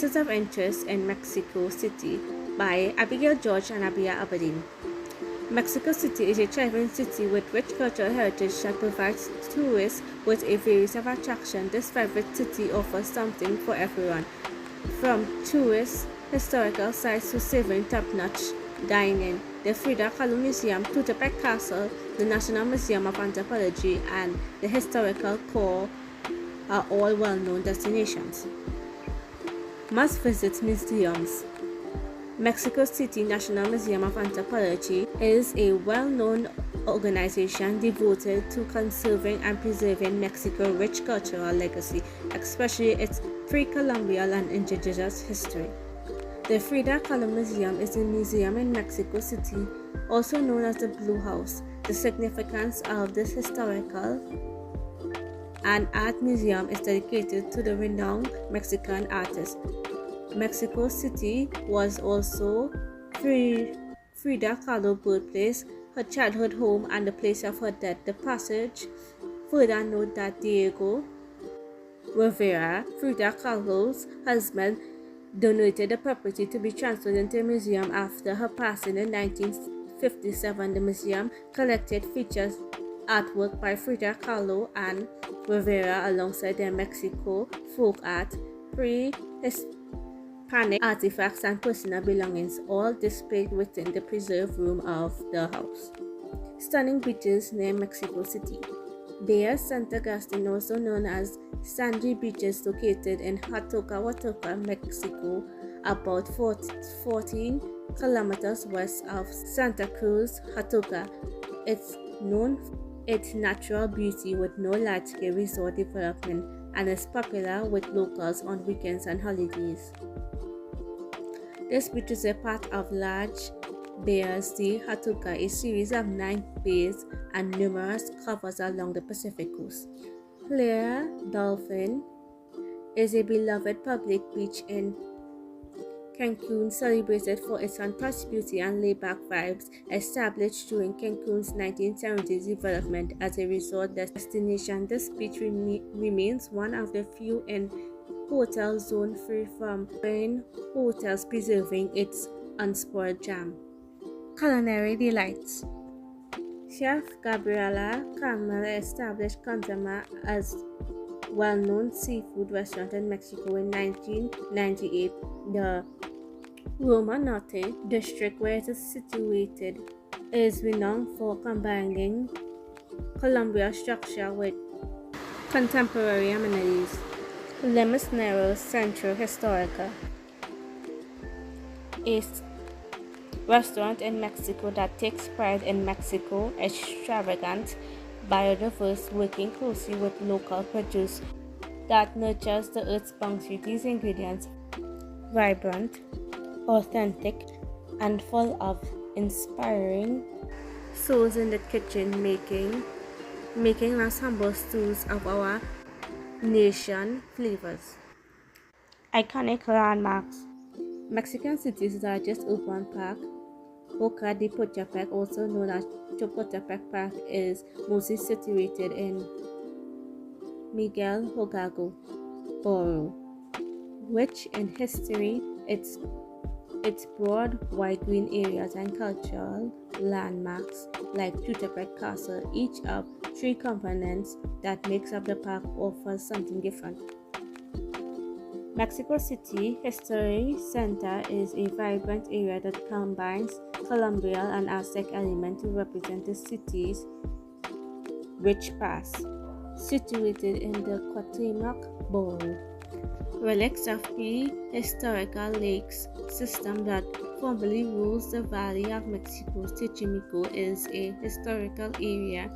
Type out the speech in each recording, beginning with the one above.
Places of Interest in Mexico City by Abigail George and Abia Aberdeen. Mexico City is a thriving city with rich cultural heritage that provides tourists with a variety of attractions. This vibrant city offers something for everyone, from tourist historical sites to savoring top-notch dining. The Frida Kahlo Museum, Tutepec Castle, the National Museum of Anthropology, and the Historical Core are all well-known destinations. Must-visit museums. Mexico City National Museum of Anthropology is a well-known organization devoted to conserving and preserving Mexico's rich cultural legacy, especially its pre-colonial and indigenous history. The Frida Kahlo Museum is a museum in Mexico City, also known as the Blue House. The significance of this historical and art museum is dedicated to the renowned Mexican artist. Mexico City was also Frida Kahlo's birthplace, her childhood home, and the place of her death. The passage further note that Diego Rivera, Frida Kahlo's husband, donated the property to be transferred into a museum after her passing in 1957. The museum collected features artwork by Frida Kahlo and Rivera alongside their Mexico folk art, pre-Hispanic artifacts, and personal belongings, all displayed within the preserved room of the house. Stunning beaches near Mexico City. Bahia Santa Agustin, also known as Sandy Beaches, located in Huatulco, Mexico, about 14 kilometers west of Santa Cruz, Huatulco. It's known for its natural beauty with no large-scale resort development and is popular with locals on weekends and holidays. This beach is a part of large Bahia de Huatulco, a series of 9 bays and numerous covers along the Pacific coast. Playa Dolphin is a beloved public beach in Cancun, celebrated for its untouched beauty and laid-back vibes. Established during Cancun's 1970s development as a resort destination, this beach remains one of the few in hotel zone free from foreign hotels, preserving its unspoiled charm. Culinary delights. Chef Gabriela Carmel established Cantama as well-known seafood restaurant in Mexico in 1998. The Roma Norte district, where it is situated, is renowned for combining Colombian structure with contemporary amenities. Limosneros Centro Historica, a restaurant in Mexico that takes pride in Mexico's extravagant, biodiverse, working closely with local produce that nurtures the earth's bounty. These ingredients vibrant, authentic, and full of inspiring souls in the kitchen, making us humble stews of our nation flavors. Iconic landmarks. Mexican City's largest urban park, Boca de Chapultepec, also known as Chapultepec Park, is mostly situated in Miguel Hidalgo borough, rich in history. Its broad, wide green areas and cultural landmarks like Tutepec Castle, each of 3 components that makes up the park, offers something different. Mexico City History Center is a vibrant area that combines Colombian and Aztec elements to represent the city's rich past. Situated in the Cuauhtémoc borough, relics of prehistorical lakes system that formerly rules the Valley of Mexico. Xochimilco is a historical area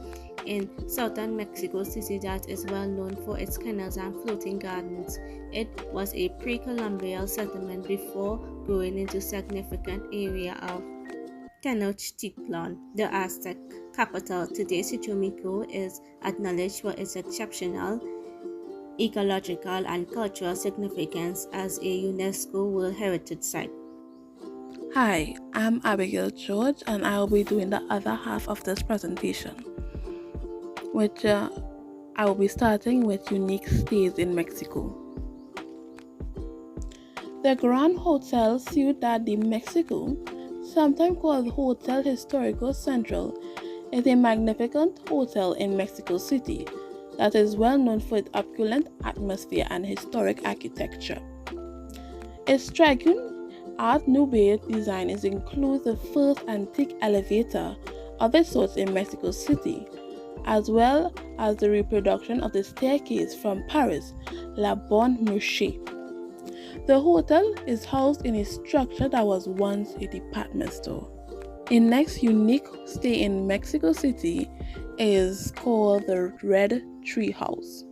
in southern Mexico City that is well known for its canals and floating gardens. It was a pre-Columbian settlement before growing into significant area of Tenochtitlan, the Aztec capital. Today, Xochimilco is acknowledged for its exceptional ecological and cultural significance as a UNESCO World Heritage Site. Hi, I'm Abigail George, and I will be doing the other half of this presentation, which I will be starting with unique stays in Mexico. The Grand Hotel Ciudad de Mexico, sometimes called Hotel Historico Central, is a magnificent hotel in Mexico City that is well known for its opulent atmosphere and historic architecture. Its striking Art Nouveau design includes the first antique elevator of its sort in Mexico City, as well as the reproduction of the staircase from Paris, La Bon Marché. The hotel is housed in a structure that was once a department store. A next unique stay in Mexico City is called the Red Tree House.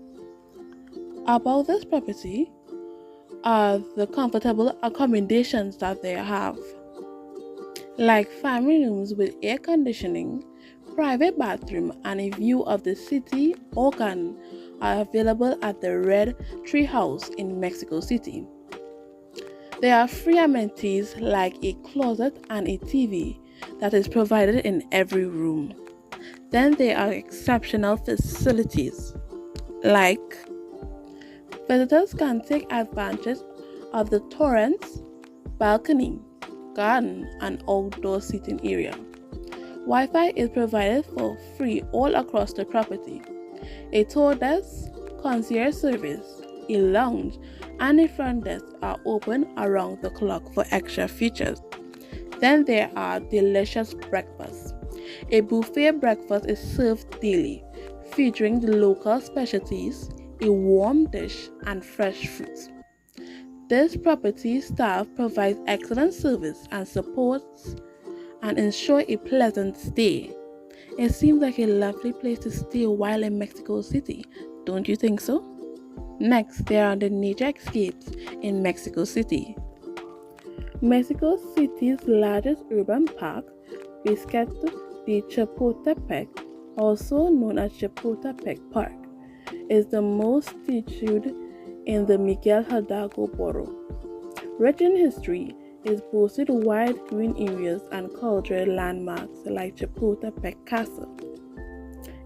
About this property are the comfortable accommodations that they have, like family rooms with air conditioning, private bathroom, and a view of the city or garden are available at the Red Tree House in Mexico City. There are free amenities like a closet and a TV that is provided in every room. Then there are exceptional facilities like visitors can take advantage of the torrents, balcony, garden, and outdoor seating area. Wi-Fi is provided for free all across the property. A tour desk, concierge service, a lounge, and a front desk are open around the clock for extra features. Then there are delicious breakfasts. A buffet breakfast is served daily, featuring the local specialties, a warm dish, and fresh fruits. This property staff provides excellent service and supports and ensure a pleasant stay. It seems like a lovely place to stay while in Mexico City, don't you think so? Next, there are the nature escapes in Mexico City. Mexico City's largest urban park, Parque de Chapultepec, also known as Chapultepec Park, is the most situated in the Miguel Hidalgo borough. Rich in history, it boasted wide green areas and cultural landmarks like Chapultepec Castle.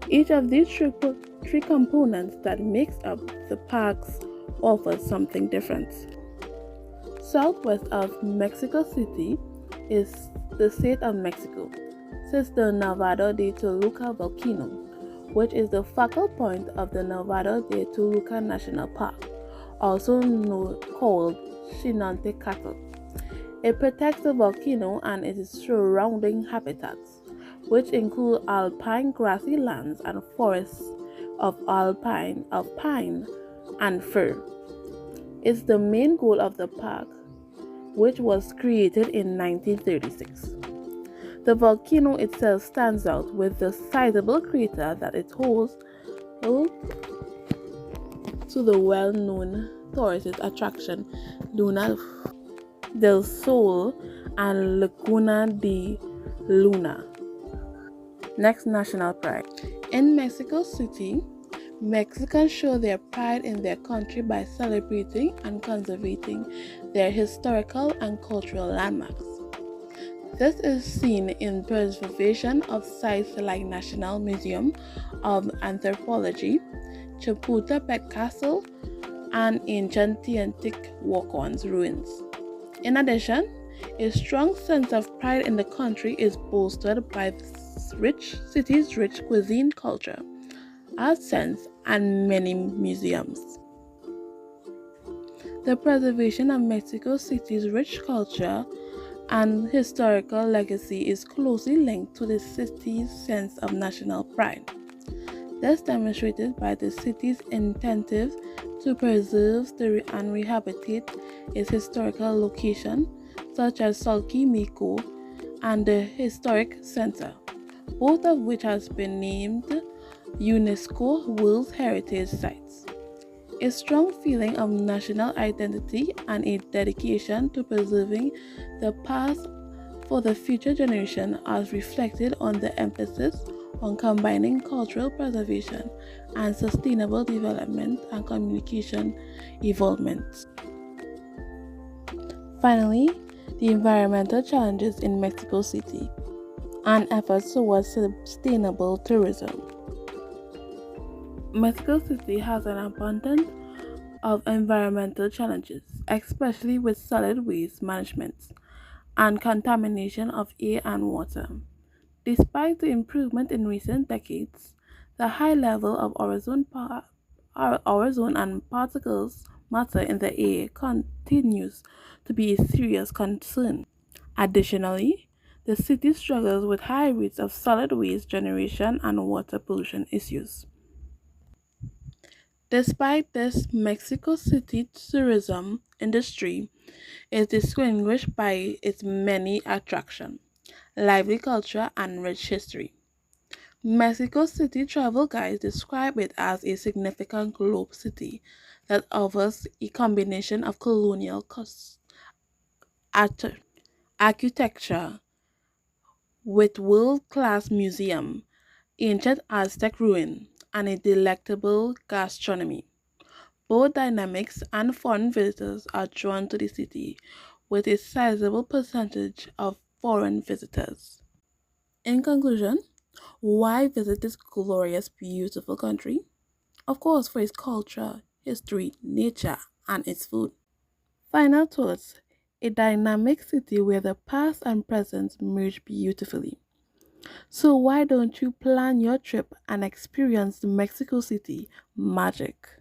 Each of these three components that makes up the parks offers something different. Southwest of Mexico City is the state of Mexico, sits the Nevado de Toluca volcano, which is the focal point of the Nevado de Toluca National Park, also called Chinantecatl. It protects the volcano and its surrounding habitats, which include alpine grassy lands and forests of pine, and fir. It's the main goal of the park, which was created in 1936. The volcano itself stands out with the sizable crater that it holds to the well-known tourist attraction Luna del Sol and Laguna de Luna. Next, national pride. In Mexico City, Mexicans show their pride in their country by celebrating and conserving their historical and cultural landmarks. This is seen in preservation of sites like National Museum of Anthropology, Chapultepec Castle, and ancient Teotihuacan walk-ons ruins. In addition, a strong sense of pride in the country is bolstered by the city's rich cuisine culture, art sense, and many museums. The preservation of Mexico City's rich culture and historical legacy is closely linked to the city's sense of national pride. This demonstrated by the city's initiative to preserve and rehabilitate its historical location, such as Xochimilco and the Historic Center, both of which has been named UNESCO World Heritage Sites. A strong feeling of national identity and a dedication to preserving the past for the future generation as reflected on the emphasis on combining cultural preservation and sustainable development and communication evolvement. Finally, the environmental challenges in Mexico City and efforts towards sustainable tourism. Mexico City has an abundant of environmental challenges, especially with solid waste management and contamination of air and water. Despite the improvement in recent decades, the high level of ozone and particles matter in the air continues to be a serious concern. Additionally, the city struggles with high rates of solid waste generation and water pollution issues. Despite this, Mexico City tourism industry is distinguished by its many attractions, lively culture, and rich history. Mexico City travel guides describe it as a significant globe city that offers a combination of colonial art- architecture with world-class museum, ancient Aztec ruin, and a delectable gastronomy. Both dynamics and foreign visitors are drawn to the city, with a sizable percentage of foreign visitors. In conclusion, why visit this glorious, beautiful country? Of course, for its culture, history, nature, and its food. Final thoughts: a dynamic city where the past and present merge beautifully. So, why don't you plan your trip and experience the Mexico City magic?